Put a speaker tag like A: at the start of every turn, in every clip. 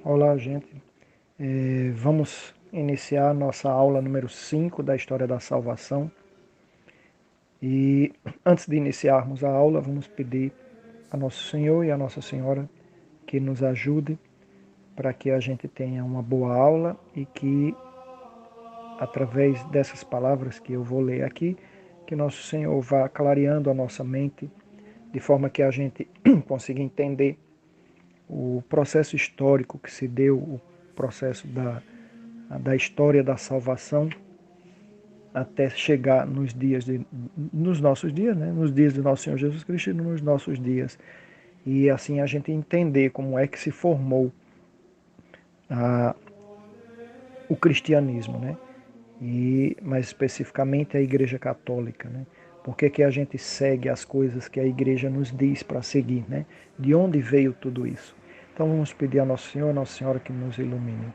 A: Olá, gente. Vamos iniciar nossa aula número 5 da História da Salvação. E antes de iniciarmos a aula, vamos pedir a Nosso Senhor e a Nossa Senhora que nos ajude para que a gente tenha uma boa aula e que, através dessas palavras que eu vou ler aqui, que Nosso Senhor vá clareando a nossa mente de forma que a gente consiga entender o processo histórico que se deu, o processo da história da salvação até chegar nos nossos dias, né? Nos dias do nosso Senhor Jesus Cristo e nos nossos dias. E assim a gente entender como é que se formou a, o cristianismo, né? E mais especificamente a Igreja Católica, né? Por que a gente segue as coisas que a Igreja nos diz para seguir, né? De onde veio tudo isso? Então vamos pedir a Nosso Senhor, a Nossa Senhora que nos ilumine.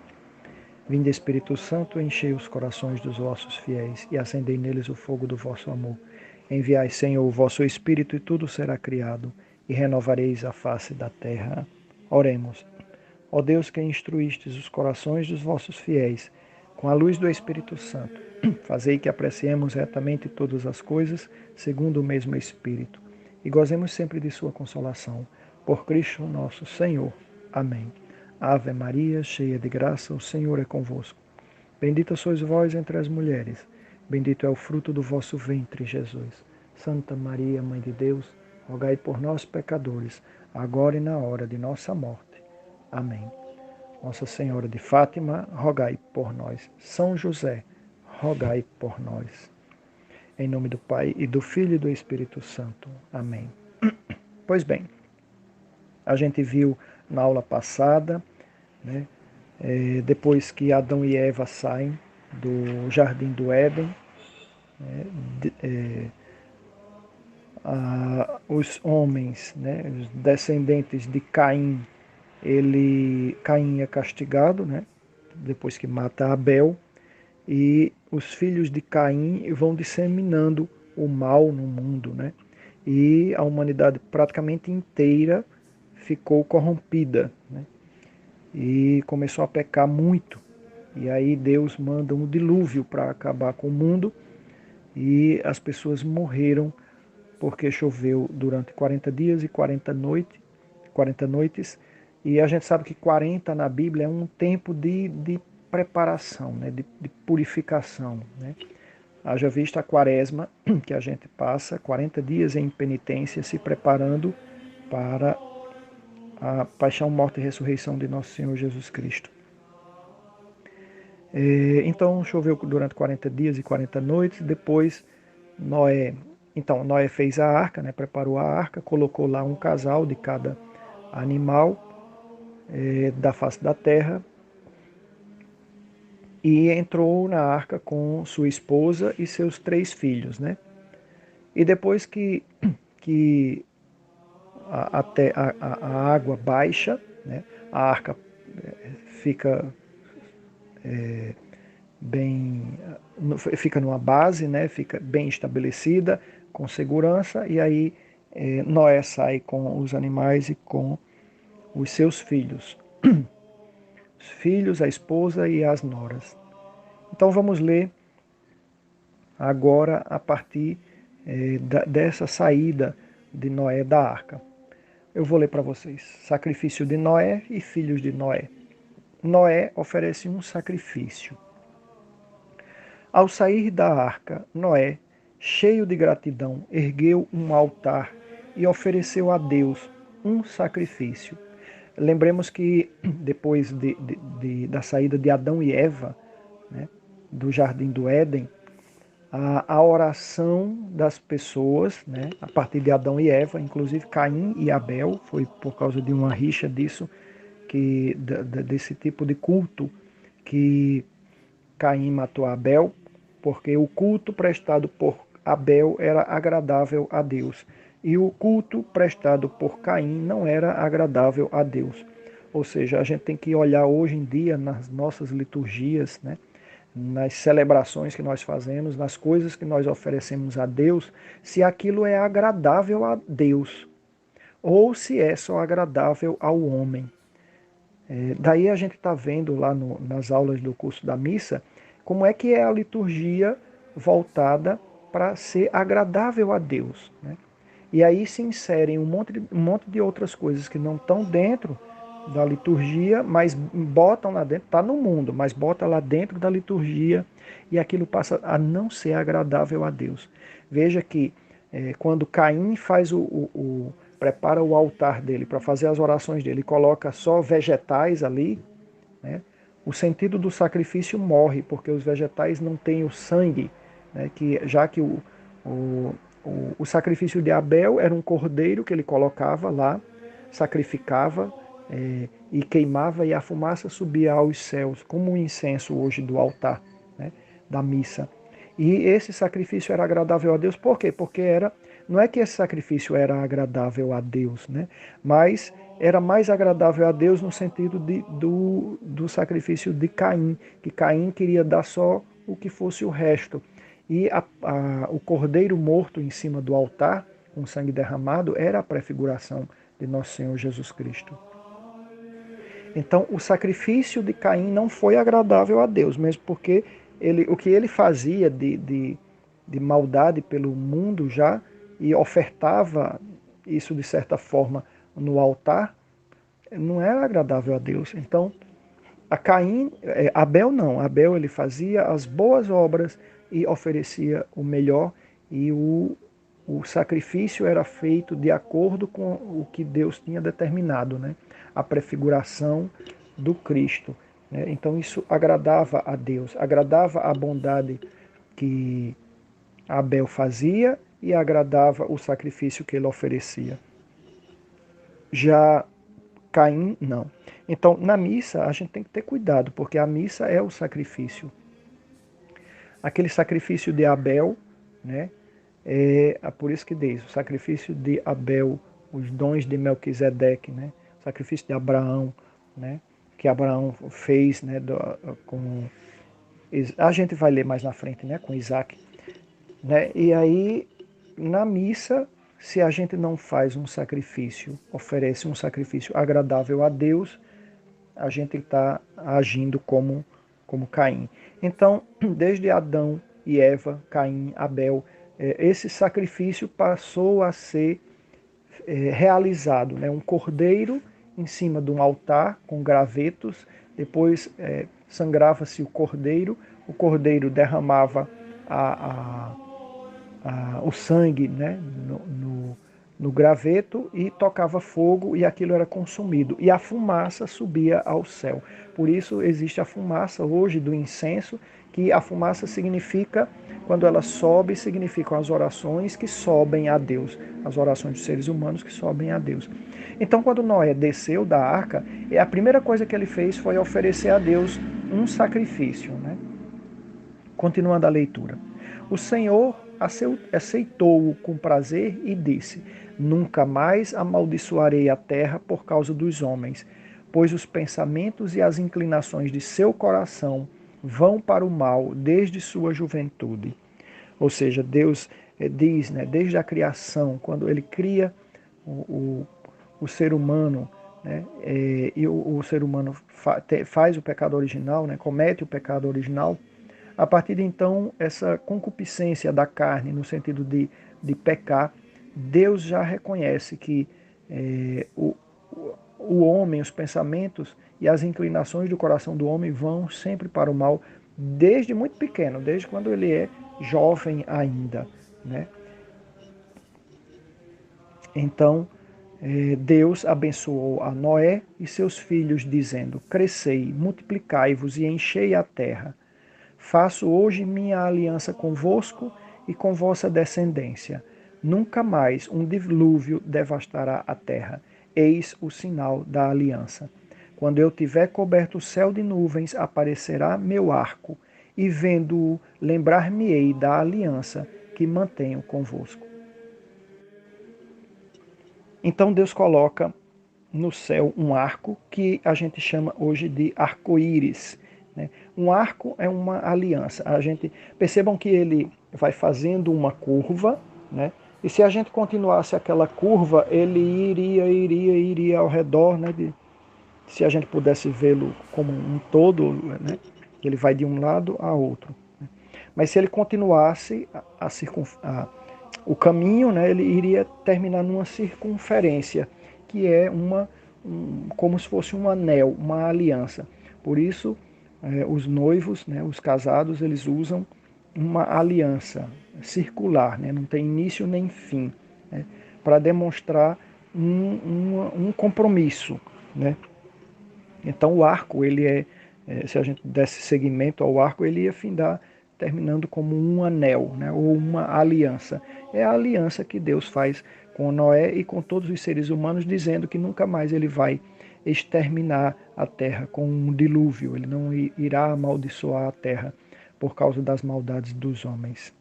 A: Vinde Espírito Santo, enchei os corações dos vossos fiéis e acendei neles o fogo do vosso amor. Enviai, Senhor, o vosso Espírito e tudo será criado e renovareis a face da terra. Oremos. Ó Deus que instruístes os corações dos vossos fiéis com a luz do Espírito Santo, fazei que apreciemos retamente todas as coisas segundo o mesmo Espírito e gozemos sempre de sua consolação. Por Cristo nosso Senhor. Amém. Ave Maria, cheia de graça, o Senhor é convosco. Bendita sois vós entre as mulheres, bendito é o fruto do vosso ventre, Jesus. Santa Maria, Mãe de Deus, rogai por nós, pecadores, agora e na hora de nossa morte. Amém. Nossa Senhora de Fátima, rogai por nós. São José, rogai por nós. Em nome do Pai, e do Filho e do Espírito Santo. Amém. Pois bem, a gente viu na aula passada, né, depois que Adão e Eva saem do Jardim do Éden, né, os homens, né, os descendentes de Caim, Caim é castigado, né, depois que mata Abel, e os filhos de Caim vão disseminando o mal no mundo, né? E a humanidade praticamente inteira ficou corrompida, né? E começou a pecar muito. E aí Deus manda um dilúvio para acabar com o mundo e as pessoas morreram porque choveu durante 40 dias e 40 noites, e a gente sabe que 40 na Bíblia é um tempo de preparação, né, de purificação. Né? Haja vista a quaresma, que a gente passa 40 dias em penitência, se preparando para a paixão, morte e ressurreição de nosso Senhor Jesus Cristo. Então choveu durante 40 dias e 40 noites, depois Noé Noé fez a arca, né, preparou a arca, colocou lá um casal de cada animal da face da terra e entrou na arca com sua esposa e seus 3 filhos. Né? E depois que a água baixa, né, a arca fica bem, fica numa base, né, fica bem estabelecida, com segurança, e aí Noé sai com os animais e com os seus filhos. Os filhos, a esposa e as noras. Então vamos ler agora a partir dessa saída de Noé da arca. Eu vou ler para vocês. Sacrifício de Noé e filhos de Noé. Noé oferece um sacrifício. Ao sair da arca, Noé, cheio de gratidão, ergueu um altar e ofereceu a Deus um sacrifício. Lembremos que depois da saída de Adão e Eva, né, do Jardim do Éden, a oração das pessoas, né, a partir de Adão e Eva, inclusive Caim e Abel, foi por causa de uma rixa disso, desse tipo de culto, que Caim matou Abel, porque o culto prestado por Abel era agradável a Deus, e o culto prestado por Caim não era agradável a Deus. Ou seja, a gente tem que olhar hoje em dia nas nossas liturgias, né, nas celebrações que nós fazemos, nas coisas que nós oferecemos a Deus, se aquilo é agradável a Deus ou se é só agradável ao homem. Daí a gente está vendo lá nas aulas do curso da missa como é que é a liturgia voltada para ser agradável a Deus, né? E aí se inserem um monte de outras coisas que não estão dentro da liturgia, mas botam lá dentro, está no mundo, mas bota lá dentro da liturgia e aquilo passa a não ser agradável a Deus. Veja que quando Caim faz prepara o altar dele para fazer as orações dele, coloca só vegetais ali, né? O sentido do sacrifício morre, porque os vegetais não têm o sangue, né? Já que o, o sacrifício de Abel era um cordeiro que ele colocava lá, sacrificava e queimava, e a fumaça subia aos céus, como o incenso hoje do altar, né? Da missa. E esse sacrifício era agradável a Deus, por quê? Porque não é que esse sacrifício era agradável a Deus, né? Mas era mais agradável a Deus no sentido do sacrifício de Caim, que Caim queria dar só o que fosse o resto. E o cordeiro morto em cima do altar, com sangue derramado, era a prefiguração de nosso Senhor Jesus Cristo. Então, o sacrifício de Caim não foi agradável a Deus, mesmo porque o que ele fazia de maldade pelo mundo já, e ofertava isso de certa forma no altar, não era agradável a Deus. Então, a Caim, Abel não. Abel ele fazia as boas obras e oferecia o melhor, e o sacrifício era feito de acordo com o que Deus tinha determinado, né? A prefiguração do Cristo, né? Então isso agradava a Deus, agradava a bondade que Abel fazia e agradava o sacrifício que ele oferecia. Já Caim, não. Então, na missa, a gente tem que ter cuidado, porque a missa é o sacrifício. Aquele sacrifício de Abel, né? Por isso que diz, o sacrifício de Abel, os dons de Melquisedeque, né? O sacrifício de Abraão, né? Que Abraão fez, né? A gente vai ler mais na frente, né? Com Isaac, né? E aí, na missa, se a gente não faz um sacrifício, oferece um sacrifício agradável a Deus, a gente está agindo como Caim. Então, desde Adão e Eva, Caim, Abel, esse sacrifício passou a ser realizado, né? Um cordeiro em cima de um altar com gravetos, depois sangrava-se o cordeiro derramava o sangue, né? no graveto, e tocava fogo e aquilo era consumido. E a fumaça subia ao céu. Por isso existe a fumaça hoje do incenso, que a fumaça significa, quando ela sobe, significam as orações que sobem a Deus, as orações dos seres humanos que sobem a Deus. Então, quando Noé desceu da arca, a primeira coisa que ele fez foi oferecer a Deus um sacrifício, né? Continuando a leitura. O Senhor aceitou-o com prazer e disse: Nunca mais amaldiçoarei a terra por causa dos homens, pois os pensamentos e as inclinações de seu coração vão para o mal desde sua juventude. Ou seja, Deus diz, né, desde a criação, quando ele cria o ser humano, né, e o ser humano faz o pecado original, né, comete o pecado original. A partir de então, essa concupiscência da carne, no sentido de pecar, Deus já reconhece que o homem, os pensamentos e as inclinações do coração do homem vão sempre para o mal, desde muito pequeno, desde quando ele é jovem ainda, né? Então, Deus abençoou a Noé e seus filhos, dizendo: Crescei, multiplicai-vos e enchei a terra. Faço hoje minha aliança convosco e com vossa descendência. Nunca mais um dilúvio devastará a terra. Eis o sinal da aliança. Quando eu tiver coberto o céu de nuvens, aparecerá meu arco, e vendo-o, lembrar-me-ei da aliança que mantenho convosco. Então Deus coloca no céu um arco que a gente chama hoje de arco-íris. Né? Um arco é uma aliança. Percebam que ele vai fazendo uma curva, né? E se a gente continuasse aquela curva, ele iria ao redor, né? se a gente pudesse vê-lo como um todo, né, ele vai de um lado a outro. Mas se ele continuasse o caminho, né, ele iria terminar numa circunferência, que é como se fosse um anel, uma aliança. Por isso, os noivos, né, os casados, eles usam uma aliança circular, né, não tem início nem fim, né, para demonstrar um compromisso, né. Então o arco, se a gente desse seguimento ao arco, ele ia findar terminando como um anel, né, ou uma aliança. É a aliança que Deus faz com Noé e com todos os seres humanos, dizendo que nunca mais ele vai exterminar a terra com um dilúvio, ele não irá amaldiçoar a terra por causa das maldades dos homens.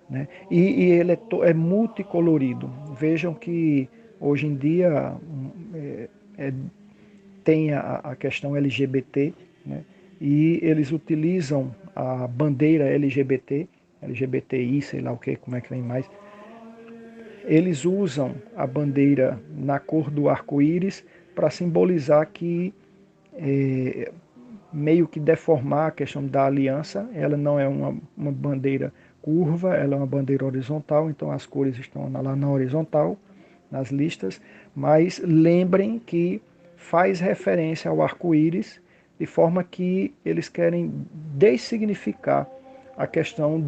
A: Né? E ele é multicolorido. Vejam que hoje em dia é, tem a questão LGBT, né? E eles utilizam a bandeira LGBT, LGBTI, sei lá o que, como é que vem mais. Eles usam a bandeira na cor do arco-íris para simbolizar que meio que deformar a questão da aliança. Ela não é uma bandeira curva, ela é uma bandeira horizontal, então as cores estão lá na horizontal, nas listas, mas lembrem que faz referência ao arco-íris, de forma que eles querem dessignificar a questão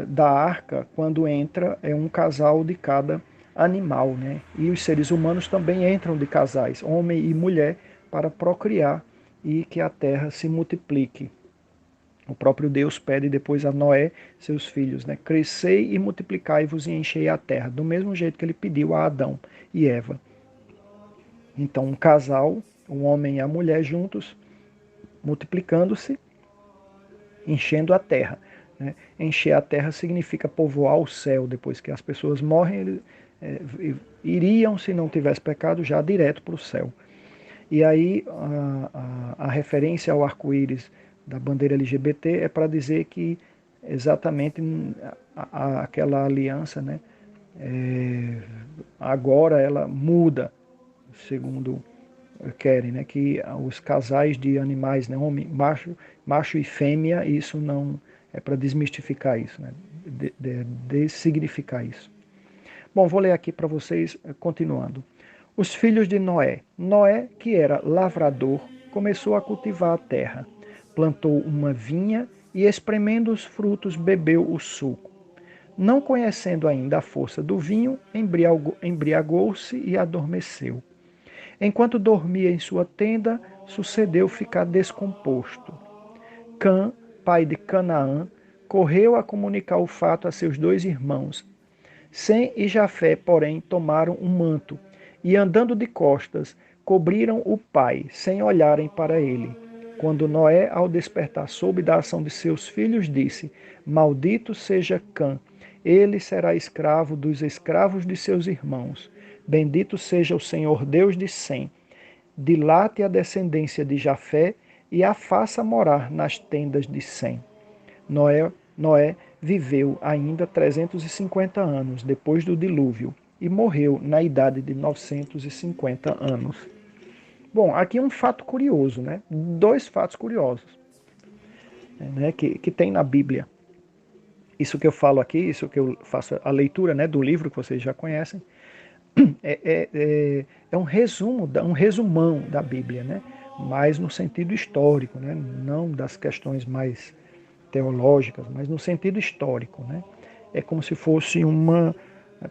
A: da arca quando entra um casal de cada animal, né? E os seres humanos também entram de casais, homem e mulher, para procriar e que a terra se multiplique. O próprio Deus pede depois a Noé, seus filhos, né? Crescei e multiplicai-vos e enchei a terra, do mesmo jeito que ele pediu a Adão e Eva. Então, um casal, o homem e a mulher juntos, multiplicando-se, enchendo a terra. Né? Encher a terra significa povoar o céu. Depois que as pessoas morrem, eles iriam, se não tivesse pecado, já direto para o céu. E aí a referência ao arco-íris da bandeira LGBT é para dizer que exatamente aquela aliança, né, agora ela muda, segundo querem, né, que os casais de animais, né, homem, macho e fêmea, isso não é para desmistificar isso, né, dessignificar isso. Bom, vou ler aqui para vocês, continuando. Os filhos de Noé. Noé, que era lavrador, começou a cultivar a terra. Plantou uma vinha e, espremendo os frutos, bebeu o suco. Não conhecendo ainda a força do vinho, embriagou-se e adormeceu. Enquanto dormia em sua tenda, sucedeu ficar descomposto. Cã, pai de Canaã, correu a comunicar o fato a seus 2 irmãos. Sem e Jafé, porém, tomaram um manto e, andando de costas, cobriram o pai, sem olharem para ele. Quando Noé, ao despertar, soube da ação de seus filhos, disse: Maldito seja Cã, ele será escravo dos escravos de seus irmãos. Bendito seja o Senhor Deus de Sem. Dilate a descendência de Jafé e a faça morar nas tendas de Sem. Noé viveu ainda 350 anos depois do dilúvio e morreu na idade de 950 anos. Bom, aqui um fato curioso, né? 2 fatos curiosos, né, que tem na Bíblia. Isso que eu falo aqui, isso que eu faço a leitura, né, do livro que vocês já conhecem, é um resumo, um resumão da Bíblia, né? Mas no sentido histórico, né? Não das questões mais teológicas, mas no sentido histórico, né? É como se fosse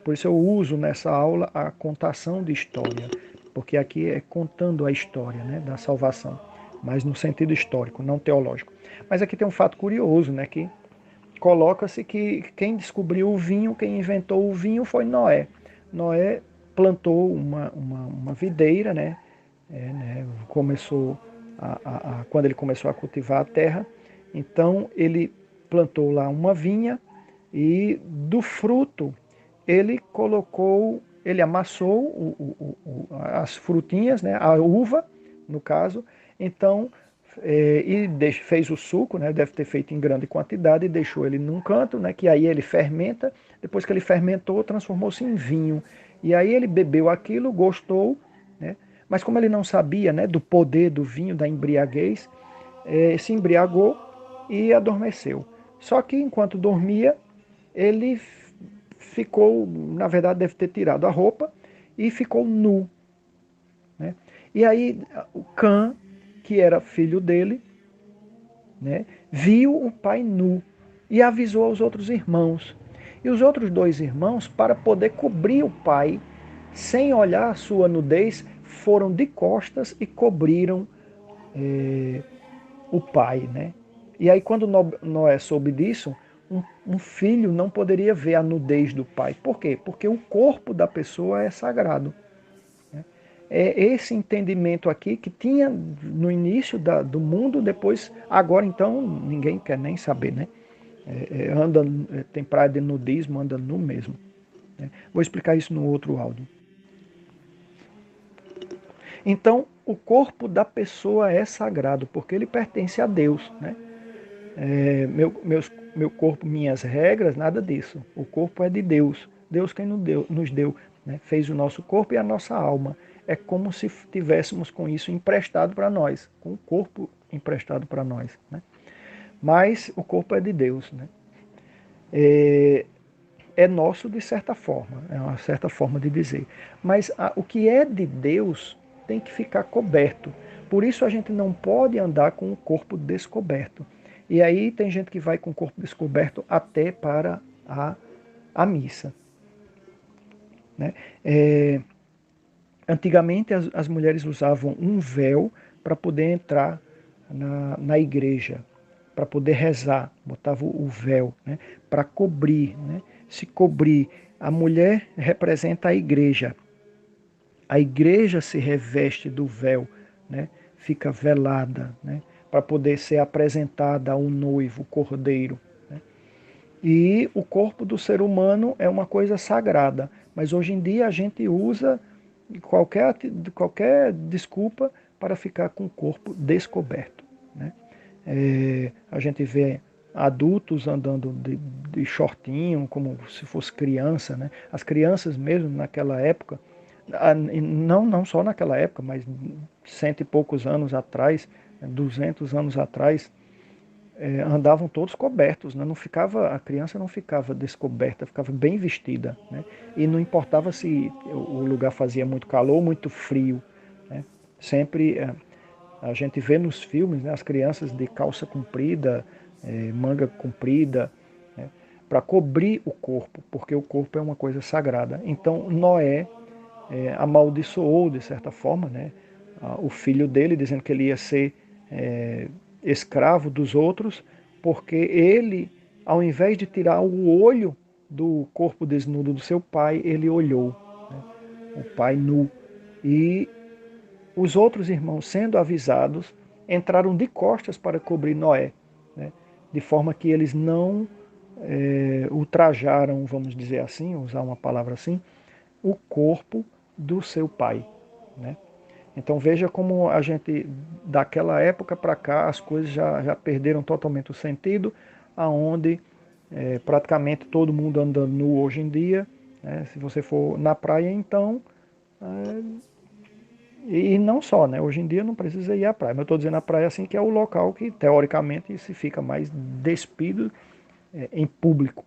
A: por isso eu uso nessa aula a contação de história, porque aqui é contando a história, né, da salvação, mas no sentido histórico, não teológico. Mas aqui tem um fato curioso, né, que coloca-se que quem descobriu o vinho, quem inventou o vinho foi Noé. Noé plantou uma videira, né, começou quando ele começou a cultivar a terra, então ele plantou lá uma vinha e do fruto ele amassou as frutinhas, né, a uva, no caso, então, fez o suco, né, deve ter feito em grande quantidade, e deixou ele num canto, né, que aí ele fermenta, depois que ele fermentou, transformou-se em vinho. E aí ele bebeu aquilo, gostou, né, Mas como ele não sabia, né, do poder do vinho, da embriaguez, se embriagou e adormeceu. Só que enquanto dormia, ele ficou, na verdade deve ter tirado a roupa e ficou nu, né? E aí o Cã, que era filho dele, né, viu o pai nu e avisou aos outros irmãos. E os outros dois irmãos, para poder cobrir o pai, sem olhar a sua nudez, foram de costas e cobriram o pai, né? E aí quando Noé soube disso, um filho não poderia ver a nudez do pai. Por quê? Porque o corpo da pessoa é sagrado. É esse entendimento aqui que tinha no início do mundo, depois, agora então, ninguém quer nem saber, né? Tem praia de nudismo, anda nu mesmo. Né? Vou explicar isso no outro áudio. Então, o corpo da pessoa é sagrado, porque ele pertence a Deus, né? Meu corpo, minhas regras, nada disso. O corpo é de Deus. Deus quem nos deu, né? Fez o nosso corpo e a nossa alma. É como se tivéssemos com isso emprestado para nós, com o corpo emprestado para nós, né? Mas o corpo é de Deus, né? É nosso de certa forma, é uma certa forma de dizer. Mas o que é de Deus tem que ficar coberto. Por isso a gente não pode andar com o corpo descoberto. E aí tem gente que vai com o corpo descoberto até para a missa. Né? Antigamente as mulheres usavam um véu para poder entrar na igreja, para poder rezar, botava o véu, né, para cobrir, né, se cobrir. A mulher representa a igreja se reveste do véu, né, fica velada, né, para poder ser apresentada ao noivo, o cordeiro. Né. E o corpo do ser humano é uma coisa sagrada, mas hoje em dia a gente usa qualquer desculpa para ficar com o corpo descoberto. Né. A gente vê adultos andando de shortinho, como se fosse criança, né? As crianças mesmo naquela época, não só naquela época, mas cento e poucos anos atrás, 200 anos atrás, andavam todos cobertos, né? Não ficava, a criança não ficava descoberta, ficava bem vestida, né? E não importava se o lugar fazia muito calor ou muito frio, né? Sempre a gente vê nos filmes, né, as crianças de calça comprida, manga comprida, né, para cobrir o corpo, porque o corpo é uma coisa sagrada. Então Noé amaldiçoou, de certa forma, né, o filho dele, dizendo que ele ia ser escravo dos outros, porque ele, ao invés de tirar o olho do corpo desnudo do seu pai, ele olhou, né, o pai nu. E os outros irmãos, sendo avisados, entraram de costas para cobrir Noé, né? De forma que eles não ultrajaram, vamos dizer assim, usar uma palavra assim, o corpo do seu pai. Né? Então veja como a gente, daquela época para cá, as coisas já perderam totalmente o sentido, aonde praticamente todo mundo anda nu hoje em dia. Né? Se você for na praia, então e não só, né? Hoje em dia não precisa ir à praia. Mas eu estou dizendo a praia assim que é o local que, teoricamente, se fica mais despido em público.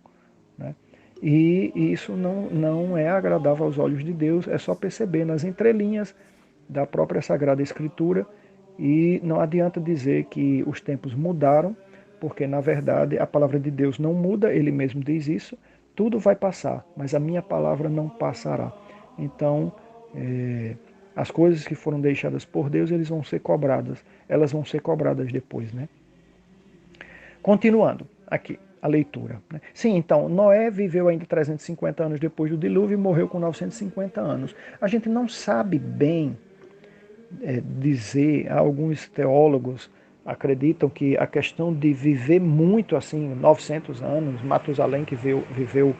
A: Né? E isso não é agradável aos olhos de Deus, é só perceber nas entrelinhas da própria Sagrada Escritura. E não adianta dizer que os tempos mudaram, porque na verdade a palavra de Deus não muda, ele mesmo diz isso, tudo vai passar, mas a minha palavra não passará. Então, as coisas que foram deixadas por Deus, elas vão ser cobradas depois, né? Continuando aqui a leitura. Né? Sim, então, Noé viveu ainda 350 anos depois do dilúvio e morreu com 950 anos. A gente não sabe bem dizer, alguns teólogos acreditam que a questão de viver muito assim, 900 anos, Matusalém que viveu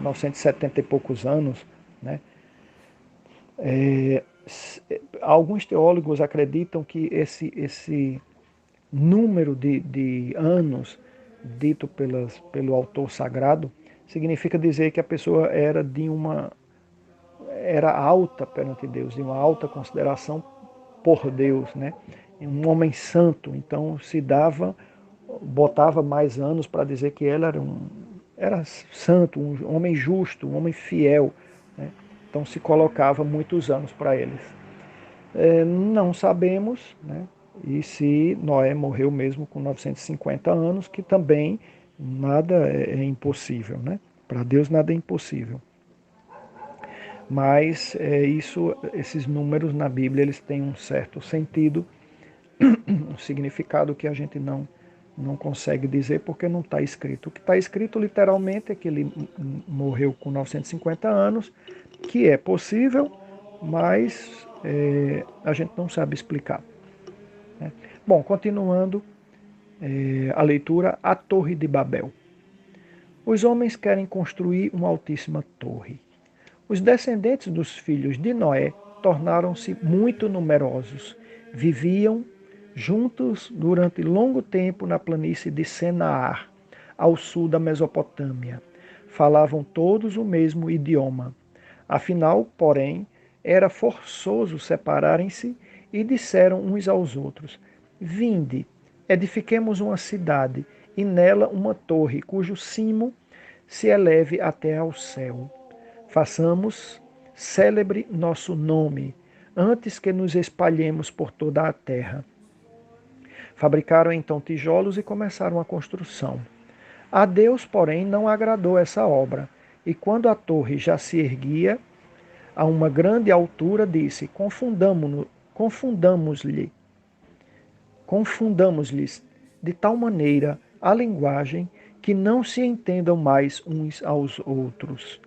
A: 970 e poucos anos, né? Alguns teólogos acreditam que esse número de anos dito pelo autor sagrado significa dizer que a pessoa era de uma era alta perante Deus, de uma alta consideração por Deus, né? Um homem santo, então botava mais anos para dizer que ele era santo, um homem justo, um homem fiel, né? Então se colocava muitos anos para eles. Não sabemos, né? E se Noé morreu mesmo com 950 anos, que também nada é impossível, né? Para Deus nada é impossível. Mas esses números na Bíblia eles têm um certo sentido, um significado que a gente não consegue dizer porque não está escrito. O que está escrito literalmente é que ele morreu com 950 anos, que é possível, mas a gente não sabe explicar, né? Bom, continuando a leitura, a Torre de Babel. Os homens querem construir uma altíssima torre. Os descendentes dos filhos de Noé tornaram-se muito numerosos. Viviam juntos durante longo tempo na planície de Senaar, ao sul da Mesopotâmia. Falavam todos o mesmo idioma. Afinal, porém, era forçoso separarem-se e disseram uns aos outros: Vinde, edifiquemos uma cidade e nela uma torre cujo cimo se eleve até ao céu. Façamos célebre nosso nome, antes que nos espalhemos por toda a terra. Fabricaram então tijolos e começaram a construção. A Deus, porém, não agradou essa obra, e quando a torre já se erguia a uma grande altura, disse: confundamos-lhes de tal maneira a linguagem que não se entendam mais uns aos outros.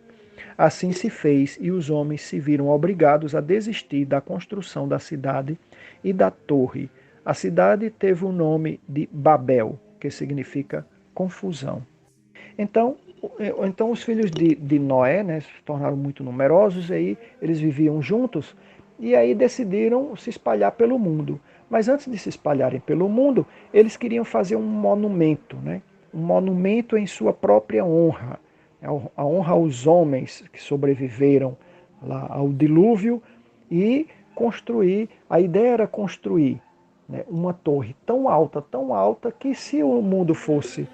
A: Assim se fez, e os homens se viram obrigados a desistir da construção da cidade e da torre. A cidade teve o nome de Babel, que significa confusão. Então, os filhos de Noé, né, se tornaram muito numerosos, e aí eles viviam juntos, e aí decidiram se espalhar pelo mundo. Mas antes de se espalharem pelo mundo, eles queriam fazer um monumento, né, um monumento em sua própria honra, a honra aos homens que sobreviveram lá ao dilúvio, e construir, a ideia era construir, né, uma torre tão alta, que se o mundo fosse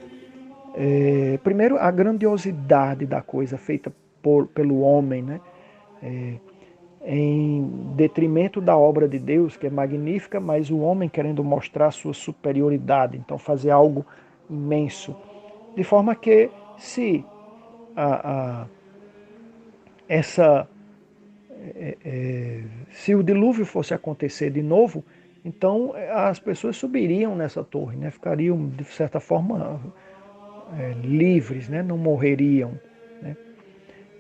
A: primeiro, a grandiosidade da coisa feita pelo homem, né? Em detrimento da obra de Deus, que é magnífica, mas o homem querendo mostrar sua superioridade, então fazer algo imenso. De forma que, se essa se o dilúvio fosse acontecer de novo, então as pessoas subiriam nessa torre, né? Ficariam, de certa forma, livres, né? Não morreriam, né?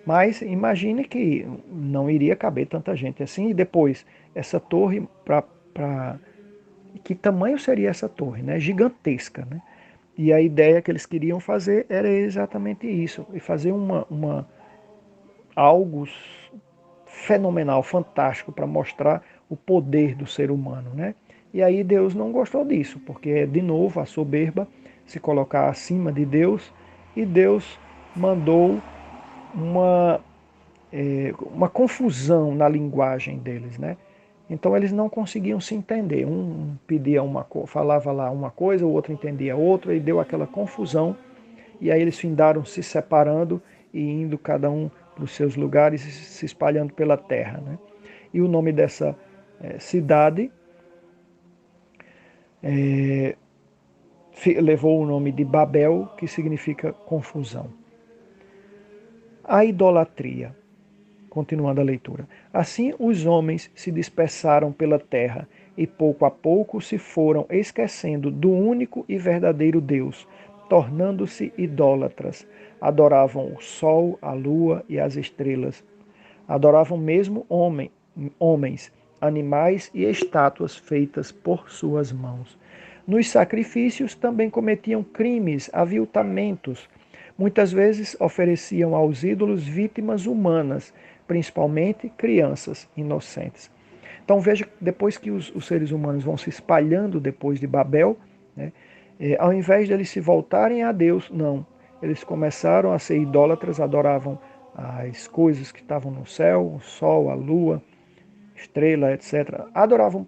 A: Mas imagine que não iria caber tanta gente assim. E depois, essa torre, que tamanho seria essa torre, né? Gigantesca, né? E a ideia que eles queriam fazer era exatamente isso, e fazer algo fenomenal, fantástico, para mostrar o poder do ser humano, né? E aí Deus não gostou disso, porque é de novo a soberba se colocar acima de Deus, e Deus mandou uma confusão na linguagem deles, né? Então eles não conseguiam se entender. Um pedia falava lá uma coisa, o outro entendia outra, e deu aquela confusão. E aí eles findaram se separando e indo cada um para os seus lugares, e se espalhando pela terra, né? E o nome dessa cidade levou o nome de Babel, que significa confusão. A idolatria. Continuando a leitura. Assim os homens se dispersaram pela terra e pouco a pouco se foram esquecendo do único e verdadeiro Deus, tornando-se idólatras. Adoravam o sol, a lua e as estrelas. Adoravam mesmo homens, animais e estátuas feitas por suas mãos. Nos sacrifícios também cometiam crimes, aviltamentos. Muitas vezes ofereciam aos ídolos vítimas humanas, principalmente crianças inocentes. Então veja, depois que os seres humanos vão se espalhando depois de Babel, né, ao invés de eles se voltarem a Deus, não. Eles começaram a ser idólatras, adoravam as coisas que estavam no céu, o sol, a lua, estrela, etc. Adoravam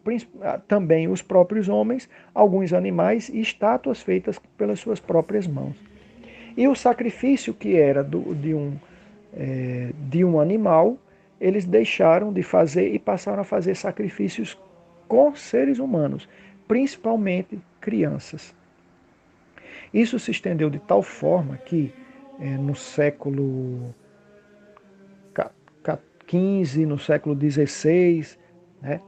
A: também os próprios homens, alguns animais e estátuas feitas pelas suas próprias mãos. E o sacrifício que era de um animal, eles deixaram de fazer e passaram a fazer sacrifícios com seres humanos, principalmente crianças. Isso se estendeu de tal forma que no século XV, no século XVI, né,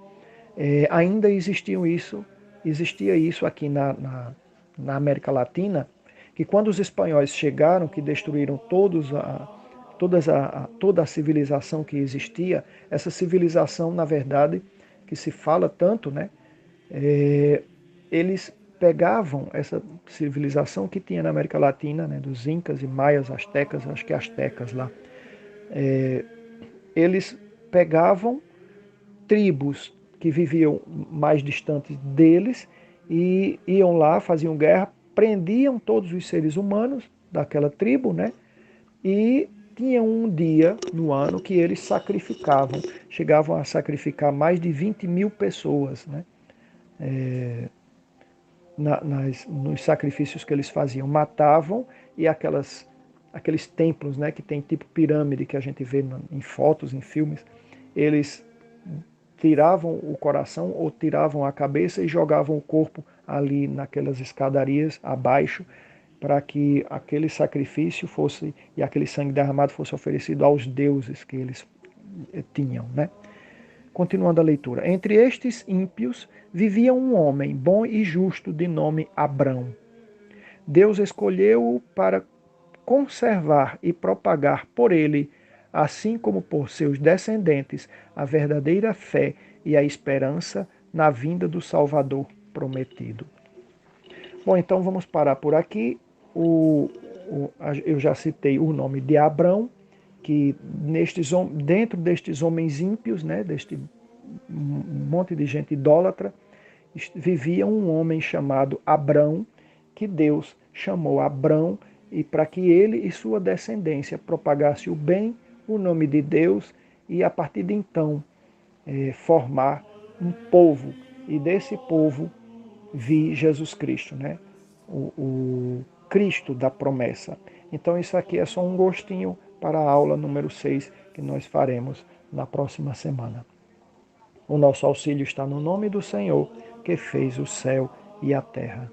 A: ainda existia isso aqui na América Latina, que quando os espanhóis chegaram, que destruíram toda a civilização que existia, essa civilização, na verdade, que se fala tanto, né, eles pegavam essa civilização que tinha na América Latina, né, dos incas e maias, astecas, acho que astecas lá, eles pegavam tribos que viviam mais distantes deles e iam lá, faziam guerra, prendiam todos os seres humanos daquela tribo, né? E tinham um dia no ano que eles sacrificavam, chegavam a sacrificar mais de 20 mil pessoas, né? Nos sacrifícios que eles faziam, matavam e aqueles templos, né, que tem tipo pirâmide que a gente vê em fotos, em filmes, eles tiravam o coração ou tiravam a cabeça e jogavam o corpo ali naquelas escadarias abaixo para que aquele sacrifício fosse e aquele sangue derramado fosse oferecido aos deuses que eles tinham, né? Continuando a leitura. Entre estes ímpios vivia um homem bom e justo de nome Abrão. Deus escolheu-o para conservar e propagar por ele, assim como por seus descendentes, a verdadeira fé e a esperança na vinda do Salvador prometido. Bom, então vamos parar por aqui. Eu já citei o nome de Abrão, que dentro destes homens ímpios, né, deste monte de gente idólatra, vivia um homem chamado Abrão, que Deus chamou Abrão e para que ele e sua descendência propagasse o bem, o nome de Deus e a partir de então formar um povo e desse povo vi Jesus Cristo, né? O Cristo da promessa. Então isso aqui é só um gostinho para a aula número 6 que nós faremos na próxima semana. O nosso auxílio está no nome do Senhor, que fez o céu e a terra.